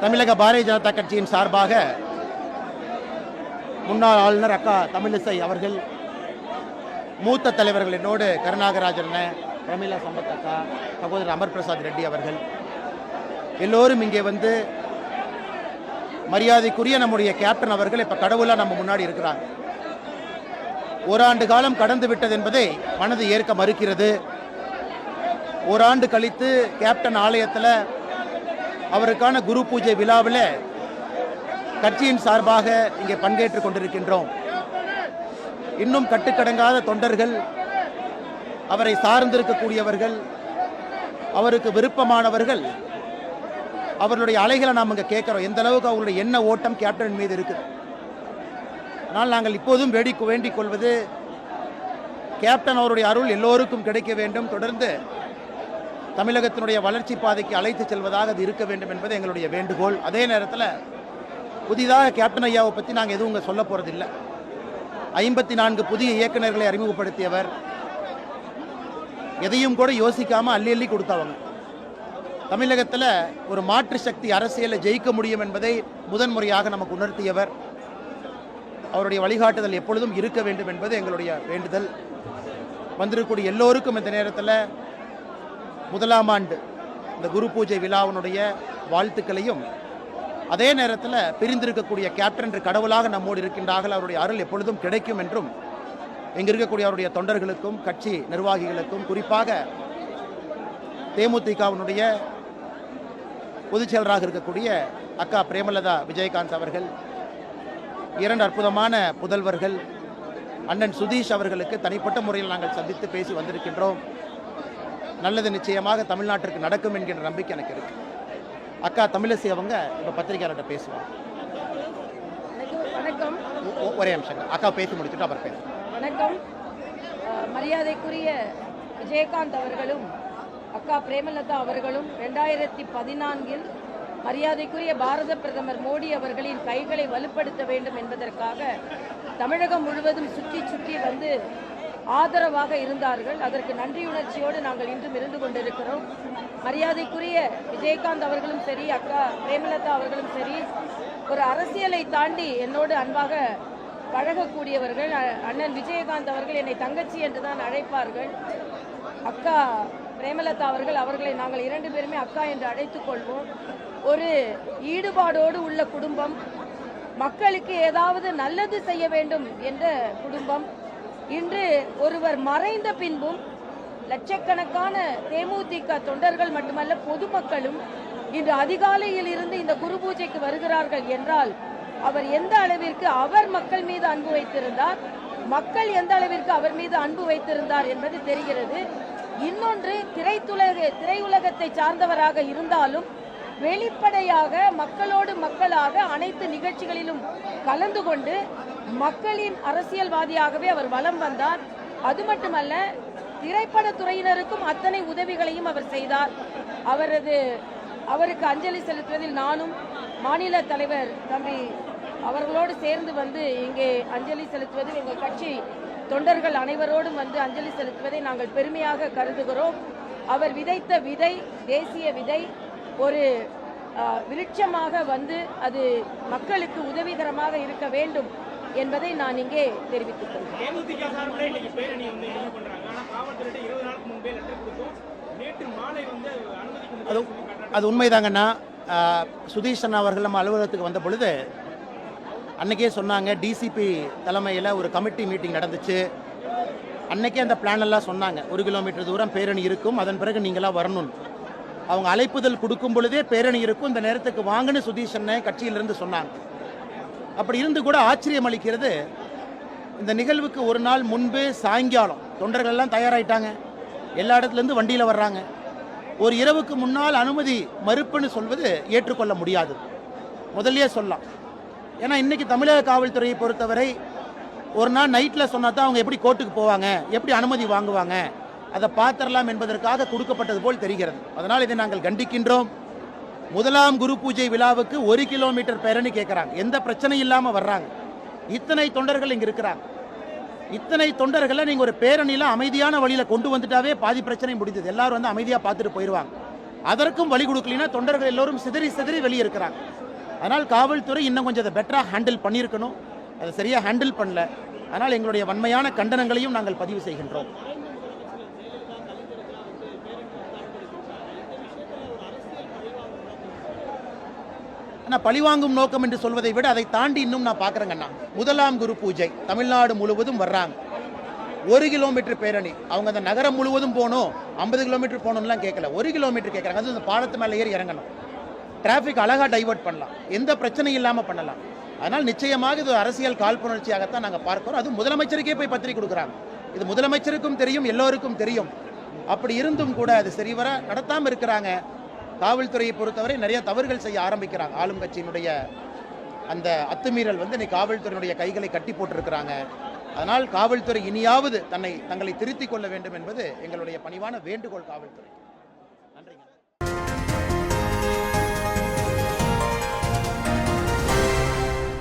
தமிழக பாரதிய ஜனதா கட்சியின் சார்பாக முன்னாள் ஆளுநர் அக்கா தமிழிசை அவர்கள், மூத்த தலைவர்கள் என்னோடு கருணாகராஜன், பிரமிளா சம்பத் அக்கா, சகோதரர் அமர் பிரசாத் ரெட்டி அவர்கள் எல்லோரும் இங்கே வந்து மரியாதைக்குரிய நம்முடைய கேப்டன் அவர்கள் இப்போ கடவுளாக நம்ம முன்னாடி இருக்கிறாங்க. ஓராண்டு காலம் கடந்து விட்டது என்பதை மனது ஏற்க மறுக்கிறது. ஓராண்டு கழித்து கேப்டன் ஆலயத்தில் அவருக்கான குரு பூஜை விழாவில் கட்சியின் சார்பாக இங்கே பங்கேற்றுக் கொண்டிருக்கின்றோம். இன்னும் கட்டுக்கடங்காத தொண்டர்கள், அவரை சார்ந்திருக்கக்கூடியவர்கள், அவருக்கு விருப்பமானவர்கள், அவர்களுடைய அலைகளை நாம் இங்கே கேட்குறோம். எந்த அளவுக்கு அவருடைய எண்ண ஓட்டம் கேப்டன் மீது இருக்குது. ஆனால் நாங்கள் இப்போதும் வேண்டிக் கொள்வது, கேப்டன் அவருடைய அருள் எல்லோருக்கும் கிடைக்க வேண்டும், தொடர்ந்து தமிழகத்தினுடைய வளர்ச்சி பாதைக்கு அழைத்து செல்வதாக அது இருக்க வேண்டும் என்பது எங்களுடைய வேண்டுகோள். அதே நேரத்தில் புதிதாக கேப்டன் ஐயாவை பற்றி நாங்கள் எதுவும் இங்கே சொல்ல போகிறதில்லை. 54 புதிய இயக்குநர்களை அறிமுகப்படுத்தியவர், எதையும் கூட யோசிக்காமல் அள்ளி அள்ளி கொடுத்தவங்க. தமிழகத்தில் ஒரு மாற்று சக்தி அரசியலை ஜெயிக்க முடியும் என்பதை முதன்முறையாக நமக்கு உணர்த்தியவர். அவருடைய வழிகாட்டுதல் எப்பொழுதும் இருக்க வேண்டும் என்பது எங்களுடைய வேண்டுதல். வந்திருக்கக்கூடிய எல்லோருக்கும் இந்த நேரத்தில் முதலாம் ஆண்டு இந்த குரு பூஜை விழாவினுடைய வாழ்த்துக்களையும், அதே நேரத்தில் பிரிந்திருக்கக்கூடிய கேப்டன் என்று கடவுளாக நம்மோடு இருக்கின்றார்கள், அவருடைய அருள் எப்பொழுதும் கிடைக்கும் என்றும் இங்கே இருக்கக்கூடிய அவருடைய தொண்டர்களுக்கும் கட்சி நிர்வாகிகளுக்கும், குறிப்பாக தேமுதிகவினுடைய பொதுச் செயலராக இருக்கக்கூடிய அக்கா பிரேமலதா விஜயகாந்த் அவர்கள், 2 அற்புதமான புதல்வர்கள் அண்ணன் சுதீஷ் அவர்களுக்கு தனிப்பட்ட முறையில் நாங்கள் சந்தித்து பேசி வந்திருக்கின்றோம். நல்லது நிச்சயமாக தமிழ்நாட்டிற்கு நடக்கும் என்கின்ற நம்பிக்கை எனக்கு இருக்கு. அக்கா தமிழிசை அவங்க இப்போ பத்திரிகையாளர்கிட்ட பேசுவாங்க. வணக்கம். ஒரே நிமிஷம் அக்கா பேசி முடிச்சுட்டு அப்புறம் பேசுவோம். வணக்கம். மரியாதைக்குரிய விஜயகாந்த் அவர்களும் அக்கா பிரேமலதா அவர்களும் 2014 மரியாதைக்குரிய பாரத பிரதமர் மோடி அவர்களின் கைகளை வலுப்படுத்த வேண்டும் என்பதற்காக தமிழகம் முழுவதும் சுற்றி வந்து ஆதரவாக இருந்தார்கள். அதற்கு நன்றியுணர்ச்சியோடு நாங்கள் இன்றும் இருந்து கொண்டிருக்கிறோம். மரியாதைக்குரிய விஜயகாந்த் அவர்களும் சரி, அக்கா பிரேமலதா அவர்களும் சரி, ஒரு அரசியலை தாண்டி என்னோடு அன்பாக பழகக்கூடியவர்கள். அண்ணன் விஜயகாந்த் அவர்கள் என்னை தங்கச்சி என்று தான் அழைப்பார்கள். அக்கா பிரேமலதா அவர்களை நாங்கள் 2 பேருமே அக்கா என்று அழைத்துக் கொள்வோம். ஒரு ஈடுபாடோடு உள்ள குடும்பம், மக்களுக்கு ஏதாவது நல்லது செய்ய வேண்டும் என்ற குடும்பம். இன்று ஒருவர் மறைந்த பின்பும் லட்சக்கணக்கான தேமுதிக தொண்டர்கள் மட்டுமல்ல, பொதுமக்களும் இன்று அதிகாலையில் இருந்து இந்த குரு பூஜைக்கு வருகிறார்கள் என்றால் அவர் எந்த அளவிற்கு அவர் மக்கள் மீது அன்பு வைத்திருந்தார், மக்கள் எந்த அளவிற்கு அவர் மீது அன்பு வைத்திருந்தார் என்பது தெரிகிறது. இன்னொன்று, திரையுலகத்தை சார்ந்தவராக இருந்தாலும் வெளிப்படையாக மக்களோடு மக்களாக அனைத்து நிகழ்ச்சிகளிலும் கலந்து கொண்டு மக்களின் அரசியல்வாதியாகவே அவர் வலம் வந்தார். அது மட்டுமல்ல, திரைப்பட துறையினருக்கும் அத்தனை உதவிகளையும் அவர் செய்தார். அவருக்கு அஞ்சலி செலுத்துவதில் நானும் மாநில தலைவர் தம்பி அவர்களோடு சேர்ந்து வந்து இங்கே அஞ்சலி செலுத்துவதில் எங்கள் கட்சி தொண்டர்கள் அனைவரோடும் வந்து அஞ்சலி செலுத்துவதை நாங்கள் பெருமையாக கருதுகிறோம். அவர் விதைத்த விதை, தேசிய விதை, ஒரு விருட்சமாக வந்து அது மக்களுக்கு உதவிகரமாக இருக்க வேண்டும் என்பதை நான் இங்கே தெரிவித்துக் கொள்கிறேன். அது உண்மைதாங்கண்ணா. சுதீஷ் அண்ணா அவர்கள் நம்ம அலுவலகத்துக்கு வந்த பொழுது அன்னைக்கே சொன்னாங்க, டிசிபி தலைமையில் ஒரு கமிட்டி மீட்டிங் நடந்துச்சு. அன்னைக்கே அந்த பிளான் எல்லாம் சொன்னாங்க. 1 கிலோமீட்டர் தூரம் பேரணி இருக்கும், அதன் பிறகு நீங்களாம் வரணும். அவங்க அழைப்புதல் கொடுக்கும் பொழுதே பேரணி இருக்கும், இந்த நேரத்துக்கு வாங்கன்னு சுதீஷ் அண்ணன் கட்சியிலிருந்து சொன்னாங்க. அப்படி இருந்து கூட ஆச்சரியம் அளிக்கிறது, இந்த நிகழ்வுக்கு ஒரு நாள் முன்பு சாயங்காலம் தொண்டர்கள் எல்லாம் தயாராகிட்டாங்க, எல்லா இடத்துலேருந்து வண்டியில் வர்றாங்க. ஒரு இரவுக்கு முன்னால் அனுமதி மறுப்புன்னு சொல்வது ஏற்றுக்கொள்ள முடியாது, முதல்லயே சொல்லலாம். ஏன்னா இன்றைக்கி தமிழக காவல்துறையை பொறுத்தவரை ஒரு நாள் நைட்டில் சொன்னால் தான் அவங்க எப்படி கோர்ட்டுக்கு போவாங்க, எப்படி அனுமதி வாங்குவாங்க, அதை பார்த்துடலாம் என்பதற்காக கொடுக்கப்பட்டது போல் தெரிகிறது. அதனால் இதை நாங்கள் கண்டிக்கின்றோம். முதலாம் குரு பூஜை விழாவுக்கு 1 கிலோமீட்டர் பேரணி கேட்குறாங்க, எந்த பிரச்சனையும் இல்லாமல் வர்றாங்க. இத்தனை தொண்டர்கள் இங்கே இருக்கிறாங்க. இத்தனை தொண்டர்களை நீங்கள் ஒரு பேரணியில் அமைதியான வழியில் கொண்டு வந்துட்டாவே பாதி பிரச்சனை முடிஞ்சது. எல்லாரும் வந்து அமைதியாக பார்த்துட்டு போயிடுவாங்க. அதற்கும் வழி கொடுக்கலைன்னா தொண்டர்கள் எல்லோரும் சிதறி சிதறி வெளியே இருக்கிறாங்க. அதனால் காவல்துறை இன்னும் கொஞ்சம் அதை பெட்டராக ஹேண்டில் பண்ணியிருக்கணும். அதை சரியாக ஹேண்டில் பண்ணல. அதனால் எங்களுடைய வன்மையான கண்டனங்களையும் நாங்கள் பதிவு செய்கின்றோம். ஆனால் பழிவாங்கும் நோக்கம் என்று சொல்வதை விட அதை தாண்டி இன்னும் நான் பார்க்குறேங்கண்ணா, முதலாம் குரு பூஜை தமிழ்நாடு முழுவதும் வர்றாங்க. 1 கிலோமீட்டர் பேரணி. அவங்க அந்த நகரம் முழுவதும் போகணும், 50 கிலோமீட்டர் போகணும்லாம் கேட்கல, 1 கிலோமீட்டர் கேட்குறாங்க. அது அந்த பாலத்து மேலே ஏறி இறங்கணும். டிராஃபிக் அழகாக டைவர்ட் பண்ணலாம், எந்த பிரச்சனையும் இல்லாமல் பண்ணலாம். அதனால் நிச்சயமாக இது அரசியல் காழ்ப்புணர்ச்சியாகத்தான் நாங்கள் பார்க்கிறோம். அது முதலமைச்சருக்கே போய் பத்திரிக்கை கொடுக்குறாங்க. இது முதலமைச்சருக்கும் தெரியும், எல்லோருக்கும் தெரியும். அப்படி இருந்தும் கூட அது சரிவர நடத்தாமல் இருக்கிறாங்க. காவல்துறையை பொறுத்தவரை நிறைய தவறுகள் செய்ய ஆரம்பிக்கிறாங்க. ஆளும் கட்சியினுடைய அந்த அத்துமீறல் இன்னைக்கு காவல்துறையினுடைய கைகளை கட்டி போட்டிருக்கிறாங்க. அதனால் காவல்துறை இனியாவது தங்களை திருத்திக் கொள்ள வேண்டும் என்பது எங்களுடைய பணிவான வேண்டுகோள் காவல்துறை.